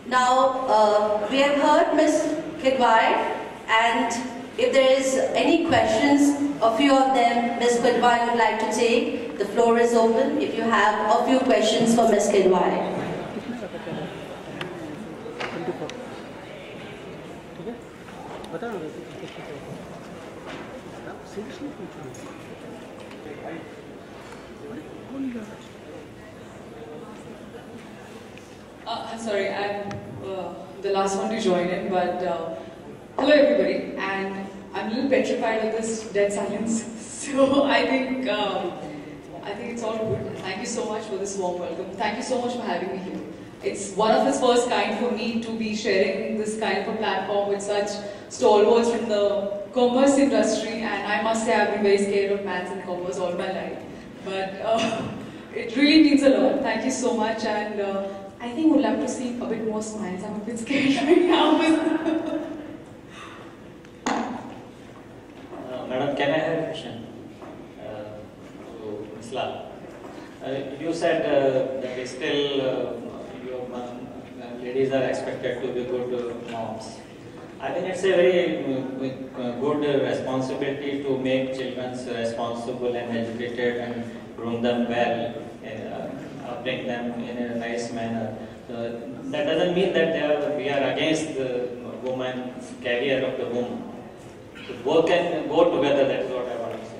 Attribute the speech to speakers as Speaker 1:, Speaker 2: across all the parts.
Speaker 1: Now, we have heard Ms. Kidwai, and if there is any questions, a few of them Ms. Kidwai would like to take, the floor is open if you have a few questions for Ms. Kidwai.
Speaker 2: I'm sorry, I'm the last one to join in, but hello everybody, and I'm a little petrified of this dead silence, so I think it's all good. Thank you so much for this warm welcome. Thank you so much for having me here. It's one of its first kind for me to be sharing this kind of a platform with such stalwarts from the commerce industry, and I must say I've been very scared of maths and commerce all my life, but it really means a lot. Thank you so much, and I think we'll have to see a bit more smiles. I'm a bit scared right now.
Speaker 3: Madam, can I have a question to Ms. Lal? You said that still ladies are expected to be good moms. I think it's a very good responsibility to make children responsible and educated and groom them well, bring them in a nice manner. That doesn't mean that we are against the woman's career of the womb. Both can go together, that's what I want to say.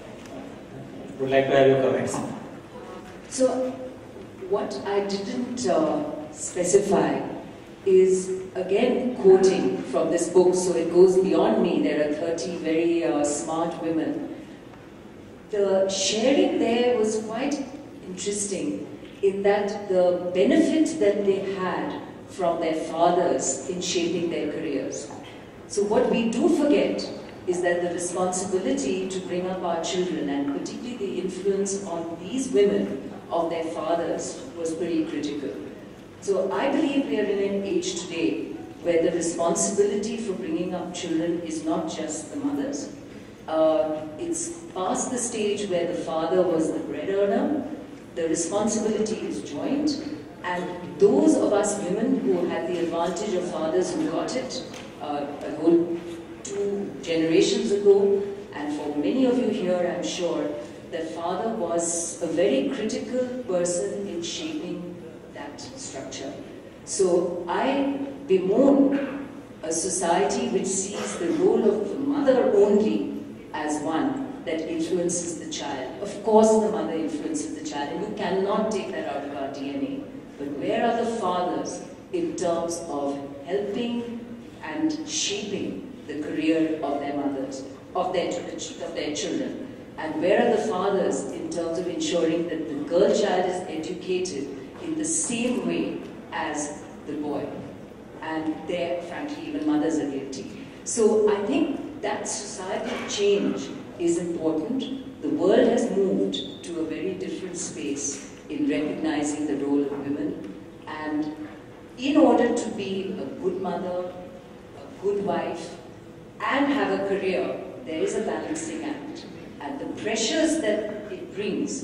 Speaker 3: Would like to have your comments.
Speaker 4: So, what I didn't specify is, again, quoting from this book, so it goes beyond me. There are 30 very smart women. The sharing there was quite interesting in that the benefit that they had from their fathers in shaping their careers. So what we do forget is that the responsibility to bring up our children, and particularly the influence on these women of their fathers, was pretty critical. So I believe we are in an age today where the responsibility for bringing up children is not just the mother's. It's past the stage where the father was the bread earner. The responsibility is joint, and those of us women who had the advantage of fathers who got it a whole 2 generations ago, and for many of you here, I'm sure, that father was a very critical person in shaping that structure. So I bemoan a society which sees the role of the mother only as one that influences the child. Of course the mother influences the child, and you cannot take that out of our DNA. But where are the fathers in terms of helping and shaping the career of their mothers, of their children? And where are the fathers in terms of ensuring that the girl child is educated in the same way as the boy? And there, frankly, even mothers are guilty. So I think that societal change is important. The world has moved to a very different space in recognizing the role of women. And in order to be a good mother, a good wife, and have a career, there is a balancing act. And the pressures that it brings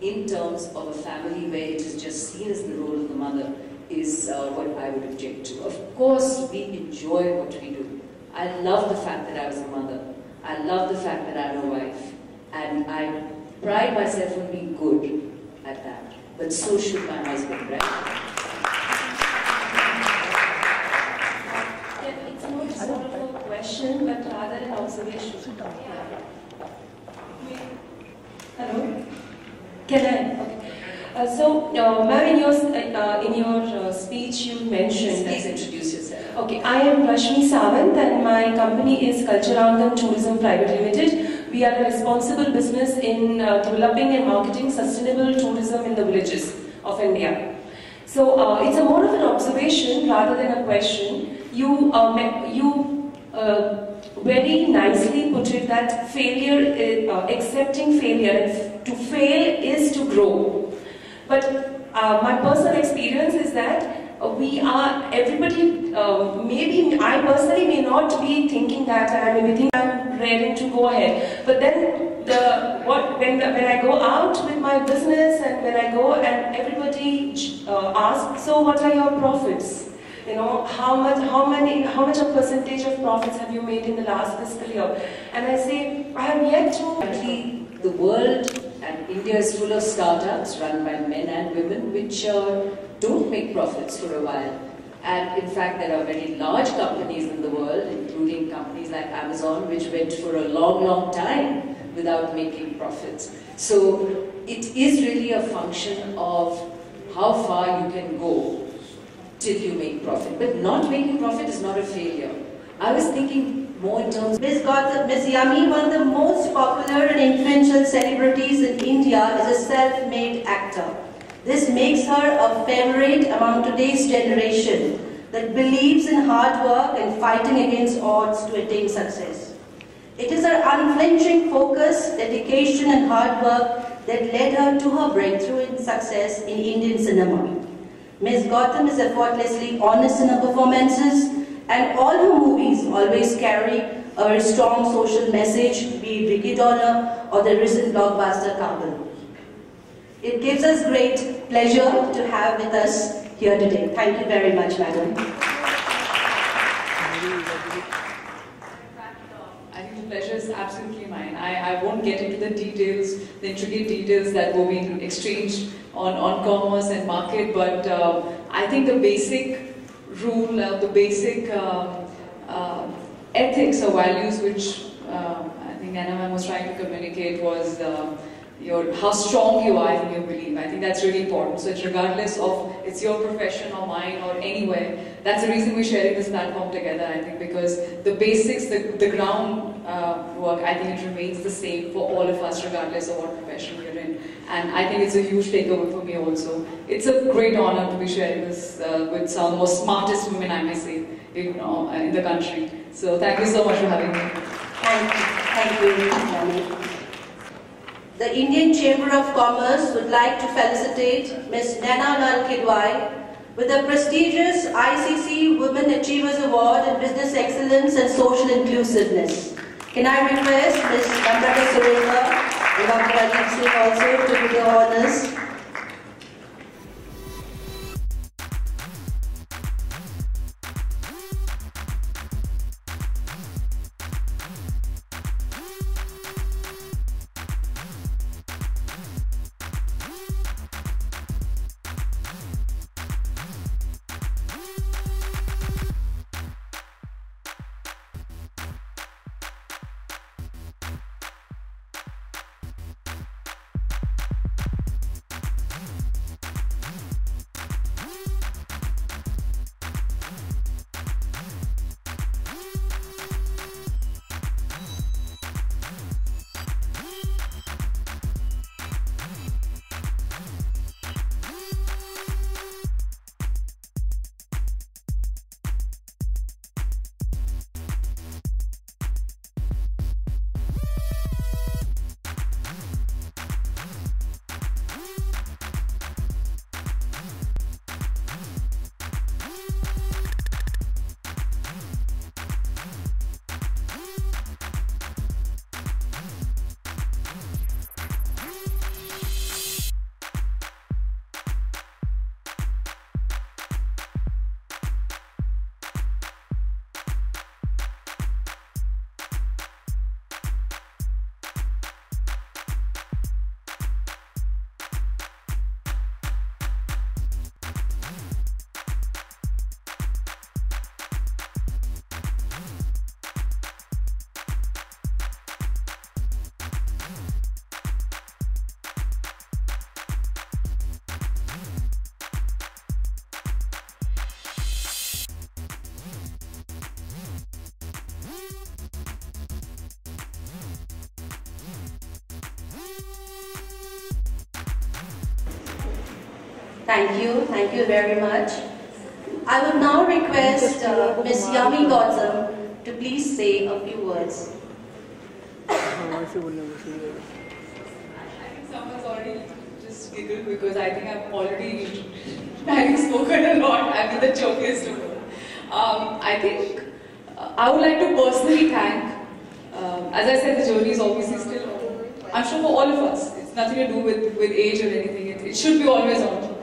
Speaker 4: in terms of a family where it is just seen as the role of the mother is what I would object to. Of course, we enjoy what we do. I love the fact that I was a mother. I love the fact that I'm a wife. And I pride myself on being good at that. But so should my husband, right?
Speaker 5: Yeah, it's not sort of a question, but rather an observation. Hello? Can I? Okay. Ma'am, in your speech you mentioned...
Speaker 4: Please introduce yourself.
Speaker 5: Okay, I am Rashmi Sawant and my company is Culturangam Tourism Private Limited. We are a responsible business in developing and marketing sustainable tourism in the villages of India. So it's a more of an observation rather than a question. You very nicely put it that failure, accepting failure, to fail is to grow. But my personal experience is that everybody, maybe I personally may not be thinking that, and I may be thinking I'm ready to go ahead. But then when I go out with my business and when I go and everybody asks, so what are your profits? you know, how much a percentage of profits have you made in the last fiscal year? And I say, I have yet to.
Speaker 4: Actually, the world and India is full of startups run by men and women which don't make profits for a while. And in fact, there are very large companies in the world, including companies like Amazon, which went for a long, long time without making profits. So it is really a function of how far you can go till you make profit. But not making profit is not a failure. I was thinking more in terms of
Speaker 1: Ms. Yami, one of the most popular and influential celebrities in India, is a self-made actor. This makes her a favorite among today's generation that believes in hard work and fighting against odds to attain success. It is her unflinching focus, dedication and hard work that led her to her breakthrough in success in Indian cinema. Ms. Gautam is effortlessly honest in her performances, and all her movies always carry a very strong social message, be it Ricky Dollar or the recent blockbuster Kabul. It gives us great pleasure to have with us here today. Thank you very much, madam.
Speaker 2: I think the pleasure is absolutely mine. I won't get into the details, the intricate details that were being exchanged on commerce and market, but I think the basic rule, the basic ethics or values which I think Anna ma'am was trying to communicate was how strong you are in your belief. I think that's really important. So it's regardless of it's your profession or mine or anywhere. That's the reason we're sharing this platform together, I think, because the basics, the ground work, I think it remains the same for all of us regardless of what profession we're in. And I think it's a huge takeaway for me also. It's a great honor to be sharing this with some of the most smartest women, I may say, in the country. So thank you so much for having me.
Speaker 1: Thank you, Yami. The Indian Chamber of Commerce would like to felicitate Ms. Naina Lal Kidwai with the prestigious ICC Women Achievers Award in Business Excellence and Social Inclusiveness. Can I request Ms. Namrata Sureka and Dr. Ajit Singh also to do the honors? Thank you very much. I would now request Ms. Yami Gautam to please say a few words.
Speaker 2: I think someone's already just giggled because I think I've already having spoken a lot. I'm the jokiest of all. I think I would like to personally thank, as I said, the journey is obviously still on. I'm sure for all of us, it's nothing to do with age or anything. It should be always on.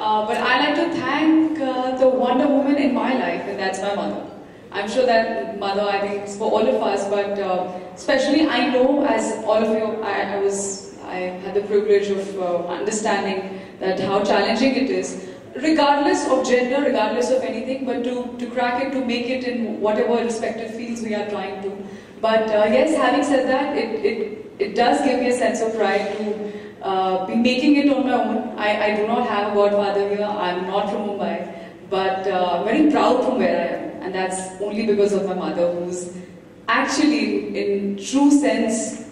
Speaker 2: But I like to thank the Wonder Woman in my life, and that's my mother. I'm sure that mother, I think, is for all of us, but especially I know, as all of you, I had the privilege of understanding that how challenging it is, regardless of gender, regardless of anything, but to crack it, to make it in whatever respective fields we are trying to. But yes, having said that, it does give me a sense of pride to be making it on my own. I do not have a godfather here, I'm not from Mumbai, but I'm very proud from where I am. And that's only because of my mother, who's actually, in true sense,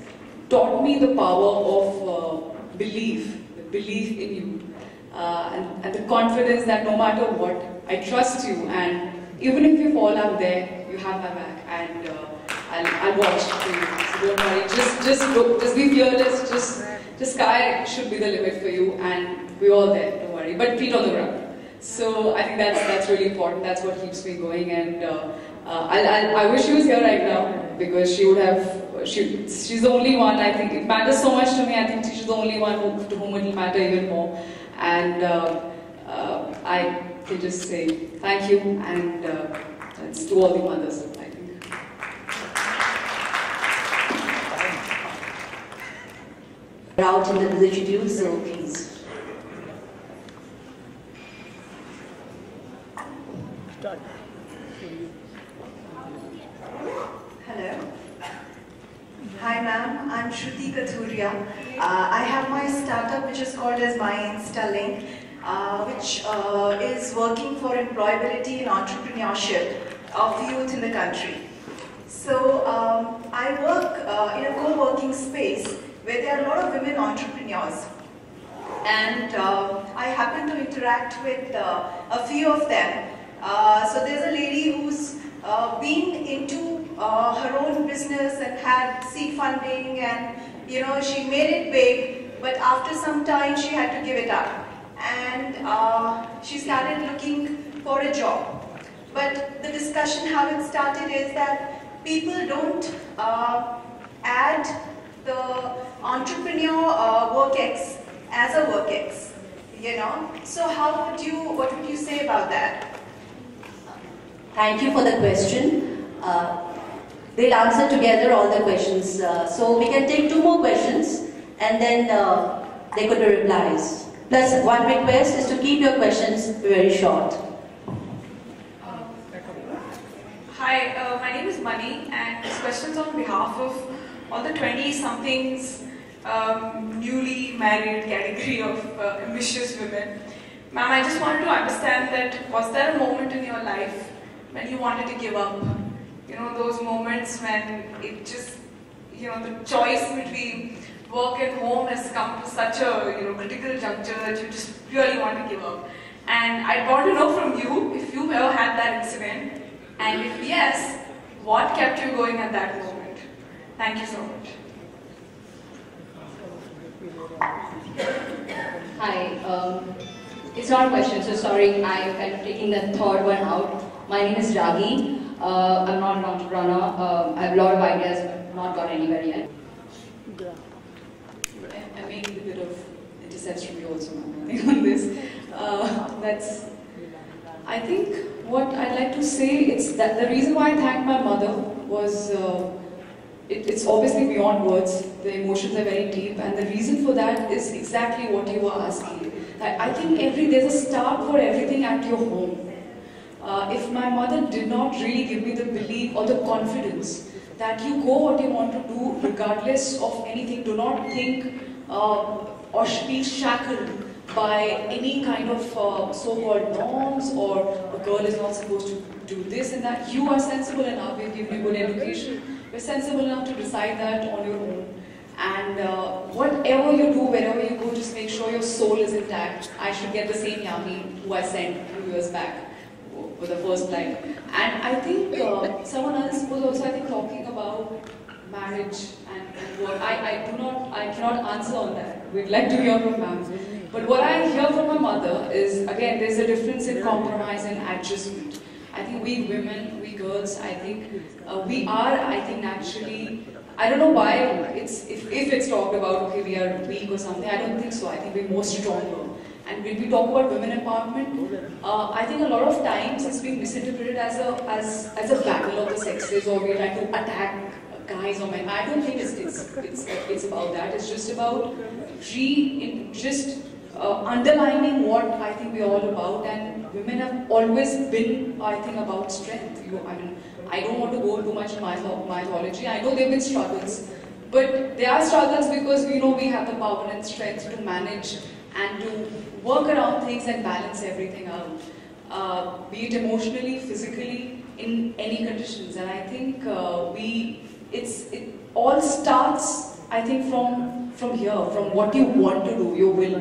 Speaker 2: taught me the power of belief in you, and the confidence that no matter what, I trust you, and even if you fall, I'm there, you have my back, and I'll watch for you. So don't worry, just be fearless, just sky should be the limit for you, and we're all there, don't worry, but feet on the ground. So I think that's really important. That's what keeps me going, and I wish she was here right now, because she would have. She's the only one. I think it matters so much to me. I think she's the only one to whom it will matter even more. And I can just say thank you, and it's to all the mothers. I think.
Speaker 1: We're out in the village too, so please.
Speaker 6: Hello. Hi ma'am, I'm Shruti Kathuria. I have my startup which is called as My InstaLink, which is working for employability and entrepreneurship of youth in the country. So I work in a co-working space where there are a lot of women entrepreneurs. And I happen to interact with a few of them. So there's a lady who's been into her own business and had seed funding, and she made it big, but after some time she had to give it up, and she started looking for a job. But the discussion how it started is that people don't add the entrepreneur work X as a work X, So what would you say about that?
Speaker 1: Thank you for the question. They'll answer together all the questions. So we can take 2 more questions, and then they could be replies. Plus, one request is to keep your questions very short.
Speaker 7: Hi, my name is Mani, and this question is on behalf of all the 20-somethings newly married category of ambitious women. Ma'am, I just wanted to understand that, was there a moment in your life when you wanted to give up? Those moments when it just, the choice between work and home has come to such a, critical juncture that you just really want to give up. And I want to know from you if you've ever had that incident, and if yes, what kept you going at that moment? Thank you so much.
Speaker 8: Hi, it's not a question, so sorry, I'm kind of taking the third one out. My name is Ragi. I'm not an entrepreneur. I have a lot of ideas, but not got anywhere yet.
Speaker 2: I made a bit of intercessory also on this. I think what I'd like to say is that the reason why I thank my mother was, it's obviously beyond words. The emotions are very deep, and the reason for that is exactly what you were asking. I think there's a start for everything at your home. If my mother did not really give me the belief or the confidence that you go what you want to do regardless of anything, do not think or be shackled by any kind of so-called norms, or a girl is not supposed to do this and that. You are sensible enough, we've given you good education, you're sensible enough to decide that on your own. And whatever you do, wherever you go, just make sure your soul is intact. I should get the same Yami who I sent a few years back for the first time. And I think someone else was also, I think, talking about marriage and work. I cannot answer on that. We'd like to hear from ma'am. But what I hear from my mother is, again, there's a difference in compromise and adjustment. I think we women, we girls, I think we are, naturally, I don't know why if it's talked about, okay, we are weak or something, I don't think so. I think we're more stronger. And when we talk about women empowerment, I think a lot of times it's been misinterpreted as a battle of the sexes, or we're trying to attack guys or men. I don't think it's about that. It's just about underlining what I think we're all about. And women have always been, I think, about strength. I don't want to go too much in mythology. I know there have been struggles, but there are struggles because we know we have the power and strength to manage and to work around things and balance everything out, be it emotionally, physically, in any conditions. And I think it all starts, I think, from here, from what you want to do, your will.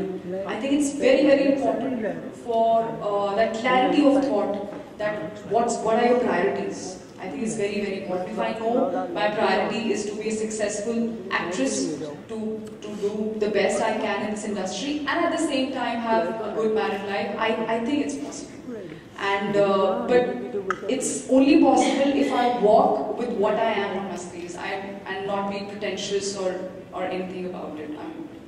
Speaker 2: I think it's very, very important for that clarity of thought, that what are your priorities. I think it's very, very important. If I know my priority is to be a successful actress, to do the best I can in this industry, and at the same time have a good married life, I think it's possible. And but it's only possible if I walk with what I am on my sleeves, and not be pretentious or anything about it.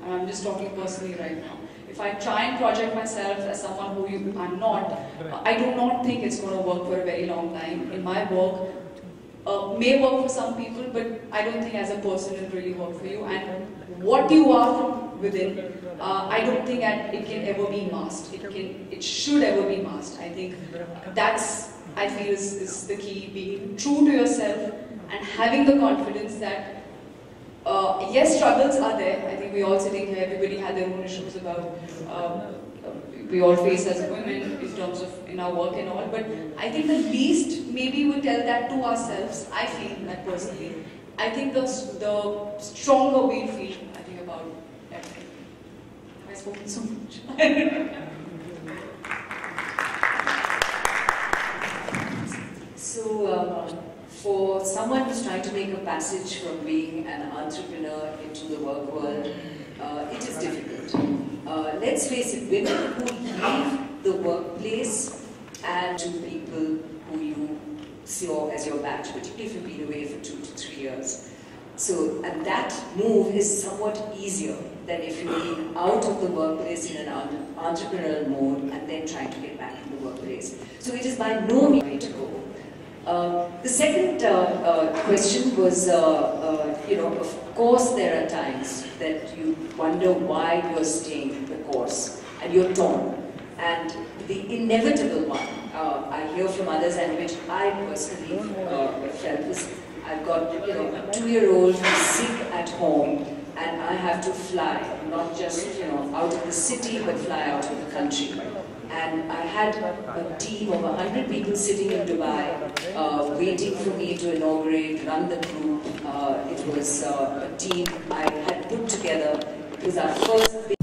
Speaker 2: I'm just talking personally right now. If I try and project myself as someone who I'm not, I do not think it's going to work for a very long time. In my work, may work for some people, but I don't think as a person it really work for you. And what you are from within, I don't think it can ever be masked. It should ever be masked. I think that's, I feel, is the key. Being true to yourself and having the confidence that yes, struggles are there. I think we all sitting here, everybody had their own issues about we all face as women in terms of in our work and all. But I think the least maybe we tell that to ourselves. I feel that personally. I think the stronger we feel. I think about everything. I've spoken so much.
Speaker 4: So. For someone who's trying to make a passage from being an entrepreneur into the work world, it is difficult. Let's face it, women who leave the workplace and to people who you see as your batch, particularly if you've been away for 2 to 3 years. So, and that move is somewhat easier than if you've been out of the workplace in an entrepreneurial mode and then trying to get back in the workplace. So it is by no means way to go. The second question was, of course there are times that you wonder why you're staying the course and you're torn. And the inevitable one, I hear from others, and which I personally felt is, I've got a 2-year-old who's sick at home, and I have to fly, not just out of the city, but fly out of the country. And I had a team of 100 people sitting in Dubai, waiting for me to inaugurate, run the group. It was a team I had put together. It was our first